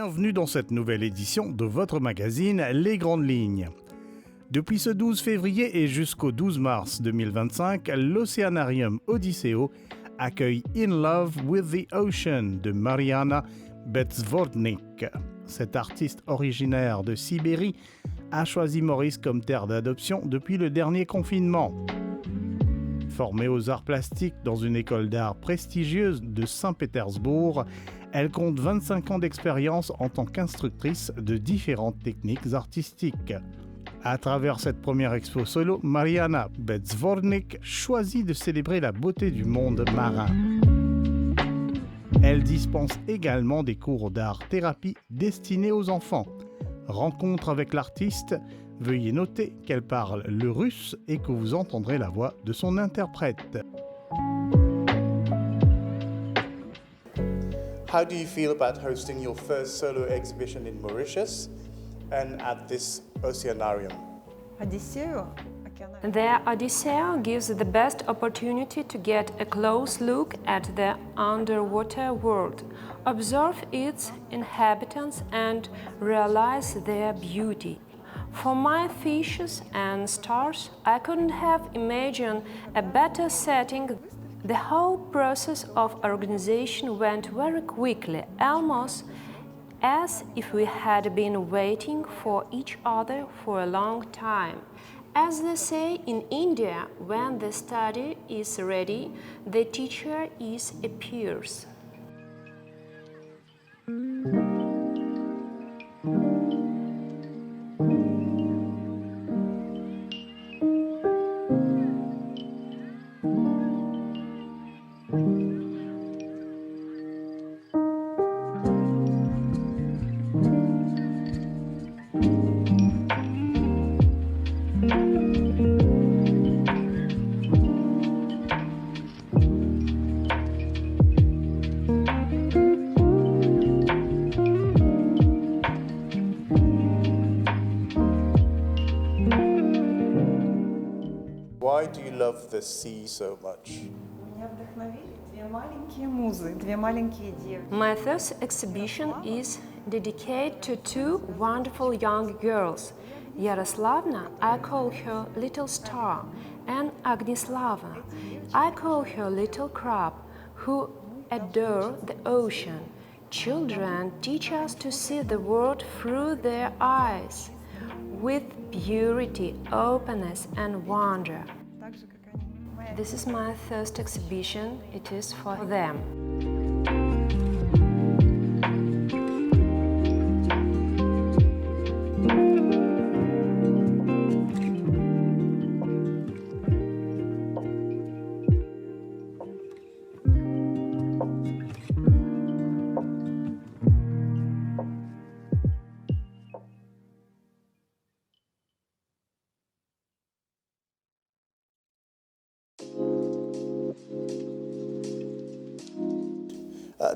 Bienvenue dans cette nouvelle édition de votre magazine Les Grandes Lignes. Depuis ce 12 février et jusqu'au 12 mars 2025, l'Océanarium Odysseo accueille In Love with the Ocean de Mariana Bezvornik. Cette artiste originaire de Sibérie a choisi Maurice comme terre d'adoption depuis le dernier confinement. Formée aux arts plastiques dans une école d'art prestigieuse de Saint-Pétersbourg, elle compte 25 ans d'expérience en tant qu'instructrice de différentes techniques artistiques. À travers cette première expo solo, Mariana Bezvornik choisit de célébrer la beauté du monde marin. Elle dispense également des cours d'art-thérapie destinés aux enfants. Rencontre avec l'artiste, veuillez noter qu'elle parle le russe et que vous entendrez la voix de son interprète. How do you feel about hosting your first solo exhibition in Mauritius and at this Oceanarium? The Odysseo gives the best opportunity to get a close look at the underwater world, observe its inhabitants and realize their beauty. For my fishes and stars, I couldn't have imagined a better setting. The whole process of organization went very quickly, almost as if we had been waiting for each other for a long time. As they say in India, when the study is ready, the teacher appears. Why do you love the sea so much? My first exhibition is dedicated to two wonderful young girls. Yaroslavna, I call her Little Star, and Agnislava, I call her Little Crab, who adore the ocean. Children teach us to see the world through their eyes, with purity, openness, and wonder. This is my first exhibition, it is for them.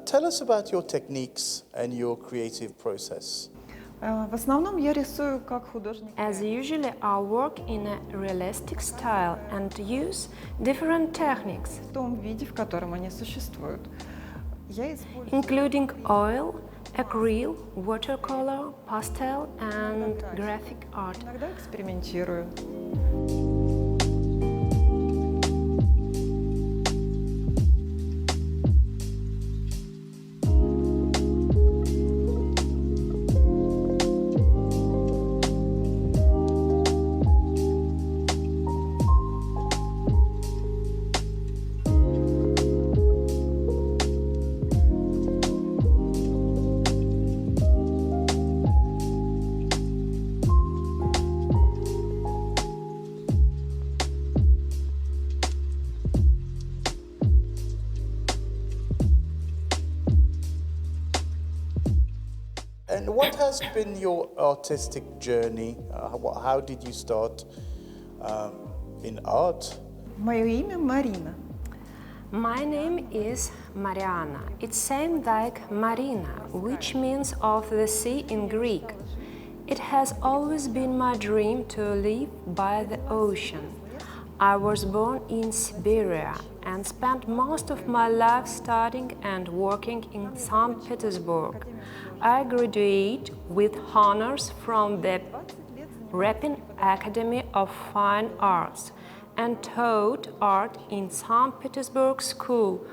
Tell us about your techniques and your creative process. В основном я рисую как художник. As usually, I work in a realistic style and use different techniques, В том виде, в котором они существуют. Я использую including oil, acrylic, watercolor, pastel, and graphic art. иногда экспериментирую. And what has been your artistic journey? How did you start in art? Мое имя Марина. My name is Mariana. It sounds like Marina, which means of the sea in Greek. It has always been my dream to live by the ocean. I was born in Siberia and spent most of my life studying and working in St. Petersburg. I graduate with honors from the Repin Academy of Fine Arts and taught art in St. Petersburg School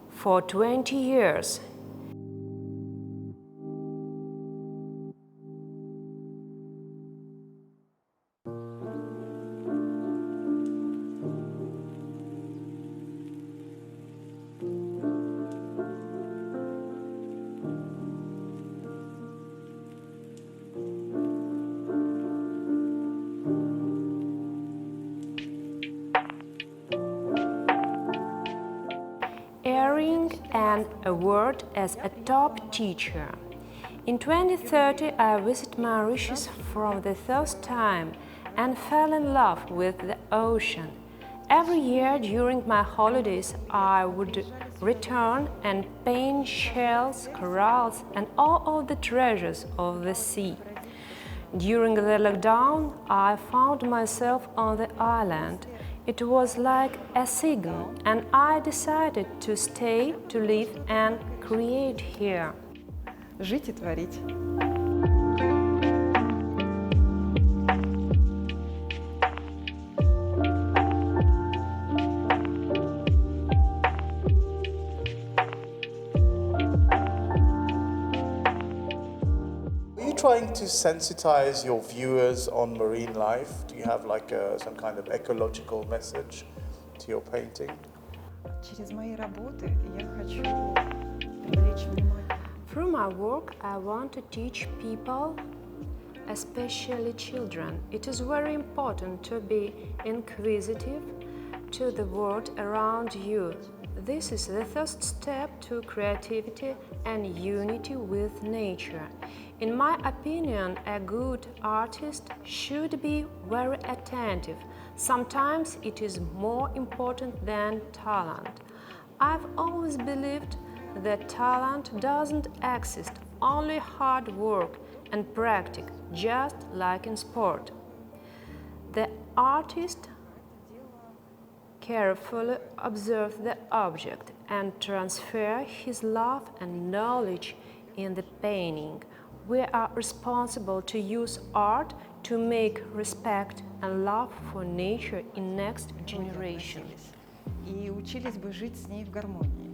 for 20 years. Earning an award as a top teacher. In 2030, I visited Mauritius for the first time and fell in love with the ocean. Every year during my holidays, I would return and paint shells, corals, and all of the treasures of the sea. During the lockdown, I found myself on the island. It was like a signal, and I decided to stay, to live and create here. Жить и творить. Are you trying to sensitize your viewers on marine life? Do you have like some kind of ecological message to your painting? Через мои работы я хочу привлечь внимание. Through my work, I want to teach people, especially children. It is very important to be inquisitive to the world around you. This is the first step to creativity and unity with nature. In my opinion, a good artist should be very attentive. Sometimes it is more important than talent. I've always believed that talent doesn't exist, only hard work and practice, just like in sport. The artist carefully observes the object and transfers his love and knowledge in the painting. We are responsible to use art to make respect and love for nature in next generation. И учились бы жить с ней в гармонии.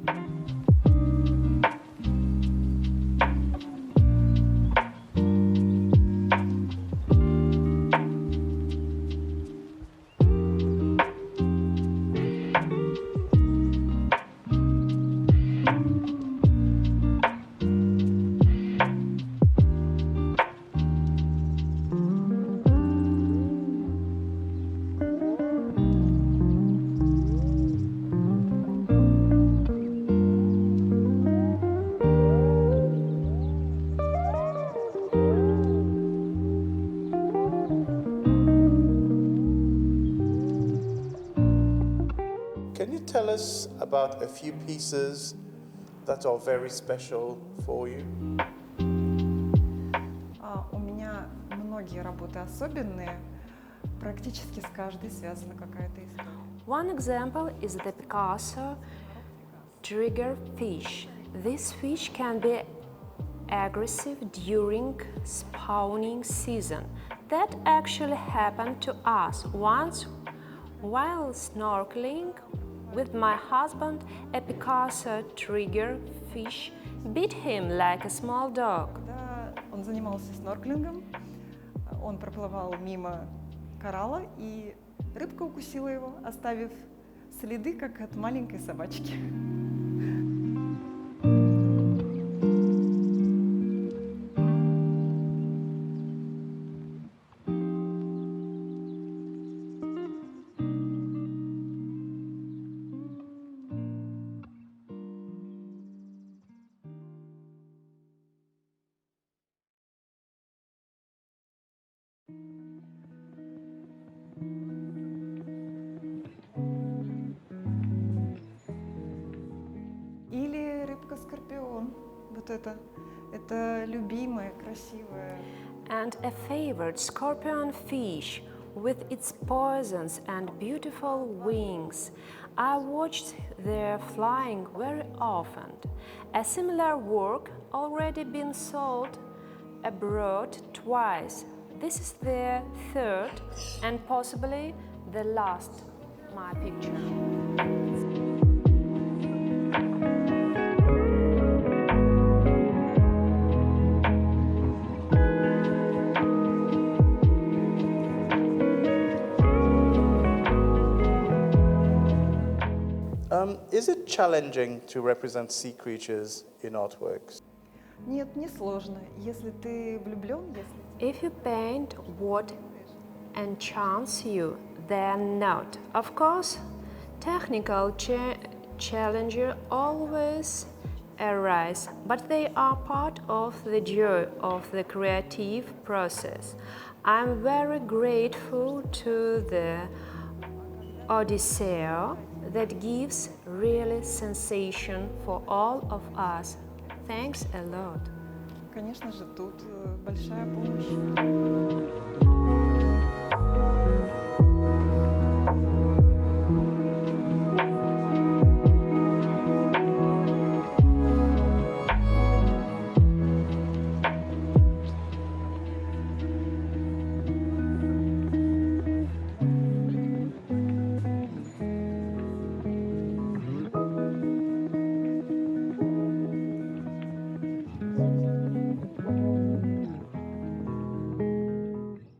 Can you tell us about a few pieces that are very special for you? У меня многие работы особенные, практически с каждой связана какая-то история. One example is the Picasso trigger fish. This fish can be aggressive during spawning season. That actually happened to us once while snorkeling with my husband. A Picasso trigger fish bit him like a small dog. Когда он занимался снорклингом, он проплывал мимо коралла, и рыбка укусила его, оставив следы, как от маленькой собачки. Или рыбка-скорпион. Вот это любимая, красивая. And a favorite scorpion fish with its poisons and beautiful wings. I watched their flying very often. A similar work already been sold abroad twice. This is the third and possibly the last my picture. Is it challenging to represent sea creatures in artworks? Нет, не сложно. Если ты влюблен, если If you paint what enchants you, then not. Of course, technical challenges always arise, but they are part of the joy of the creative process. I'm very grateful to the Odysseo that gives really sensation for all of us. Thanks a lot. конечно же, тут большая помощь.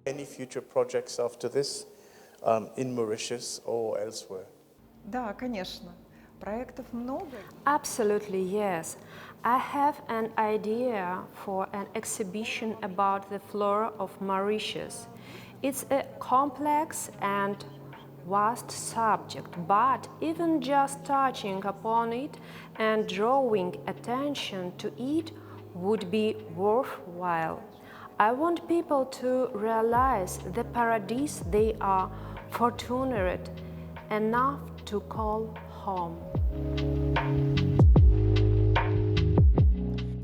Any future projects after this in Mauritius or elsewhere? Да, конечно. Проектов много. Absolutely, yes. I have an idea for an exhibition about the flora of Mauritius. It's a complex and vast subject, but even just touching upon it and drawing attention to it would be worthwhile. I want people to realize the paradise they are fortunate enough to call home.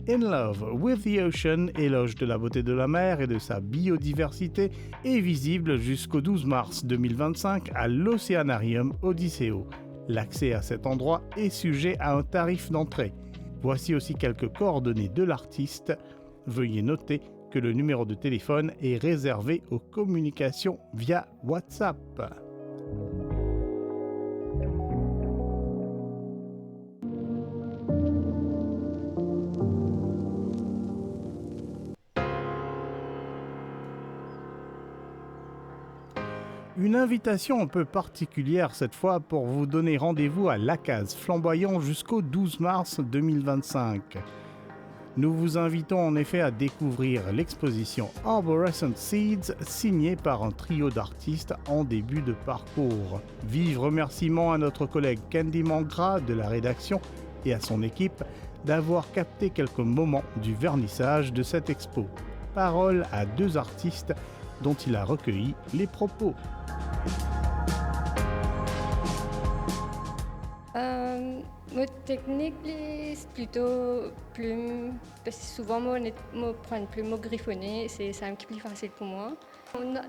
In Love with the Ocean, éloge de la beauté de la mer et de sa biodiversité, est visible jusqu'au 12 mars 2025 à l'Océanarium Odysseo. L'accès à cet endroit est sujet à un tarif d'entrée. Voici aussi quelques coordonnées de l'artiste. Veuillez noter que le numéro de téléphone est réservé aux communications via WhatsApp. Une invitation un peu particulière cette fois pour vous donner rendez-vous à l'Acaz Flamboyant jusqu'au 12 mars 2025. Nous vous invitons en effet à découvrir l'exposition Arborescent Seeds signée par un trio d'artistes en début de parcours. Vive remerciement à notre collègue Candy Mangra de la rédaction et à son équipe d'avoir capté quelques moments du vernissage de cette expo. Parole à deux artistes dont il a recueilli les propos. Mon technique, c'est plutôt plume, parce que souvent, je prends une plume griffonnée, c'est un petit peu plus facile pour moi.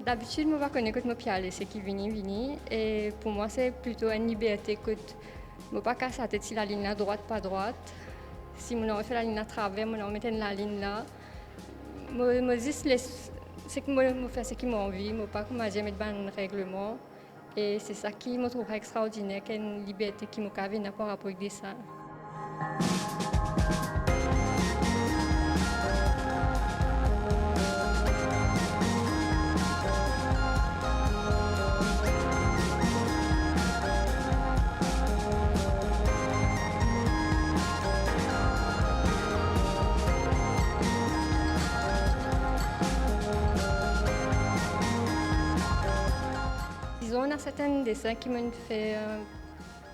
D'habitude, je vais connaître que je c'est qui vini, et pour moi, c'est plutôt une liberté que je ne pas casser la tête si la ligne là, droite, pas droite. Si je fait la ligne à travers, je mettre la ligne là. C'est que je fais ce qui m'a envie, je ne pas mettre un règlement. Et c'est ça qui me trouve extraordinaire, qu'il y a une liberté qui me cave par rapport au dessin. On a certains dessins qui m'ont fait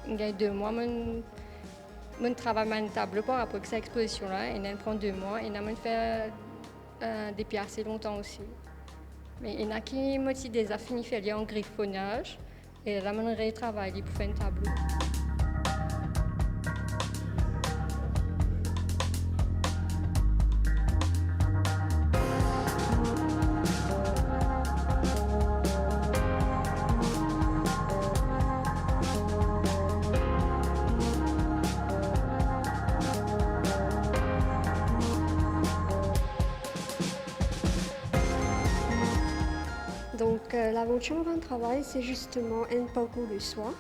il y a 2 mois. Je travaille un tableau par rapport à cette exposition-là. Et elle prend 2 mois. Et elle fait depuis assez longtemps aussi. Mais il y en a qui m'ont déjà fini de faire en griffonnage. Et là, je retravaille pour faire un tableau. Donc l'aventure dans le travail, c'est justement un parcours de soi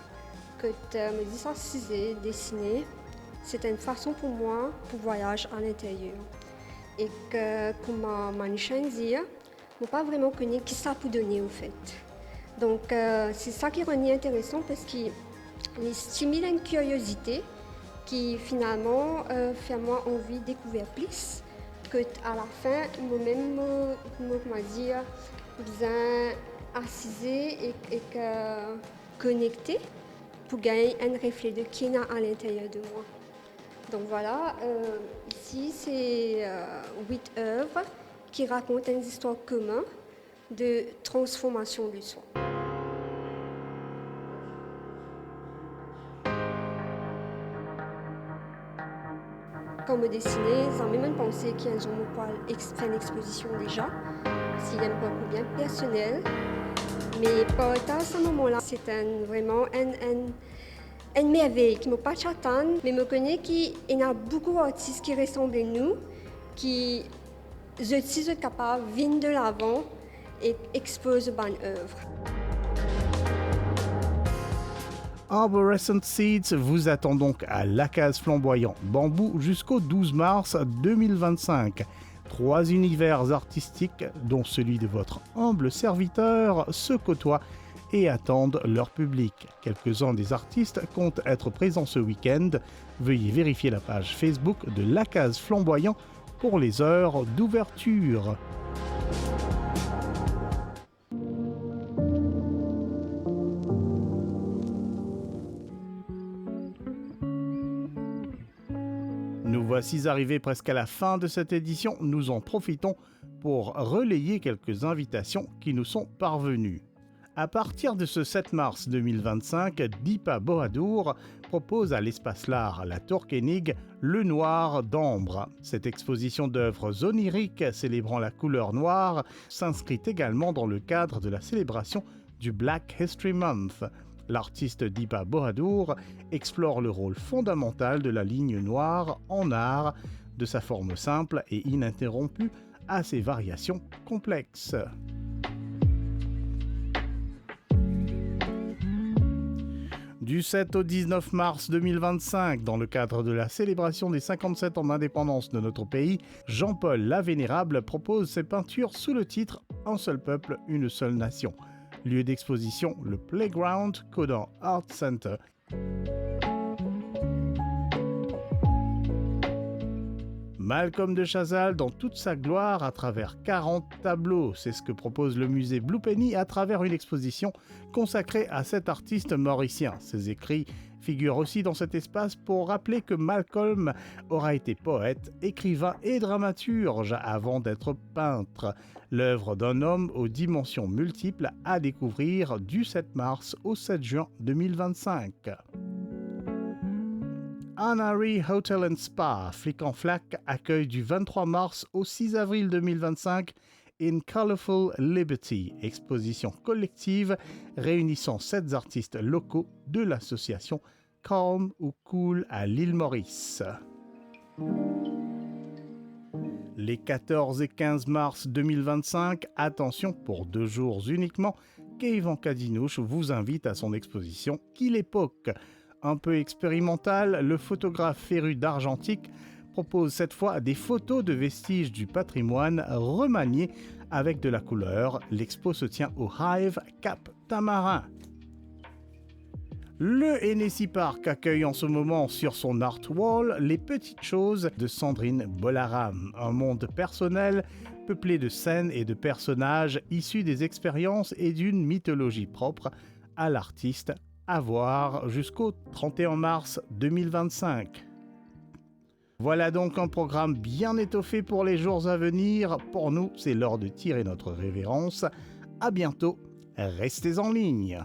que me dissocier, dessiner. C'est une façon pour moi pour voyager à l'intérieur. Et que, comme Manichin dit, je ne pas vraiment connaître qui ça peut donner au fait. Donc c'est ça qui rend intéressant parce qu'il stimule une curiosité qui finalement fait moi envie de découvrir plus. Que à la fin, moi-même, comment dire, bien assisé et connecté pour gagner un reflet de qui est à l'intérieur de moi. Donc voilà, ici c'est 8 œuvres qui racontent une histoire commune de transformation du soi. Quand me dessiner, j'ai même pensé qu'ils ont fait une exposition déjà, s'il y a un parcours bien personnel. Mais pas à ce moment-là, c'est vraiment une merveille qui ne m'a pas chatane, mais me connaît qu'il y a beaucoup d'artistes qui ressemblent à nous, qui sont capables de venir de l'avant et exposer bonne œuvre. Arborescent Seeds vous attend donc à l'Acaz Flamboyant Bambou jusqu'au 12 mars 2025. 3 univers artistiques, dont celui de votre humble serviteur, se côtoient et attendent leur public. Quelques-uns des artistes comptent être présents ce week-end. Veuillez vérifier la page Facebook de l'Acaz Flamboyant pour les heures d'ouverture. Nous voici arrivés presque à la fin de cette édition. Nous en profitons pour relayer quelques invitations qui nous sont parvenues. À partir de ce 7 mars 2025, Deepa Bohadour propose à l'Espace L'Art à la Tourkénig Le Noir d'Ambre. Cette exposition d'œuvres oniriques célébrant la couleur noire s'inscrit également dans le cadre de la célébration du Black History Month. L'artiste Deepa Bohadour explore le rôle fondamental de la ligne noire en art, de sa forme simple et ininterrompue à ses variations complexes. Du 7 au 19 mars 2025, dans le cadre de la célébration des 57 ans d'indépendance de notre pays, Jean-Paul Lavénérable propose ses peintures sous le titre « Un seul peuple, une seule nation ». Lieu d'exposition, le Playground Codan Art Center. Malcolm de Chazal dans toute sa gloire à travers 40 tableaux. C'est ce que propose le musée Blue Penny à travers une exposition consacrée à cet artiste mauricien. Ses écrits figurent aussi dans cet espace pour rappeler que Malcolm aura été poète, écrivain et dramaturge avant d'être peintre. L'œuvre d'un homme aux dimensions multiples à découvrir du 7 mars au 7 juin 2025. Anari Hotel and Spa, Flic en Flac, accueille du 23 mars au 6 avril 2025 In Colorful Liberty, exposition collective réunissant 7 artistes locaux de l'association Calm ou Cool à l'île Maurice. Les 14 et 15 mars 2025, attention pour 2 jours uniquement, Keivan Kadinouche vous invite à son exposition Qui l'époque. Un peu expérimental, le photographe féru d'argentique propose cette fois des photos de vestiges du patrimoine remaniées avec de la couleur. L'expo se tient au Hive Cap Tamarin. Le Hennessy Park accueille en ce moment sur son art wall Les petites choses de Sandrine Bolaram, un monde personnel peuplé de scènes et de personnages issus des expériences et d'une mythologie propre à l'artiste, à voir jusqu'au 31 mars 2025. Voilà donc un programme bien étoffé pour les jours à venir. Pour nous, c'est l'heure de tirer notre révérence. À bientôt, restez en ligne.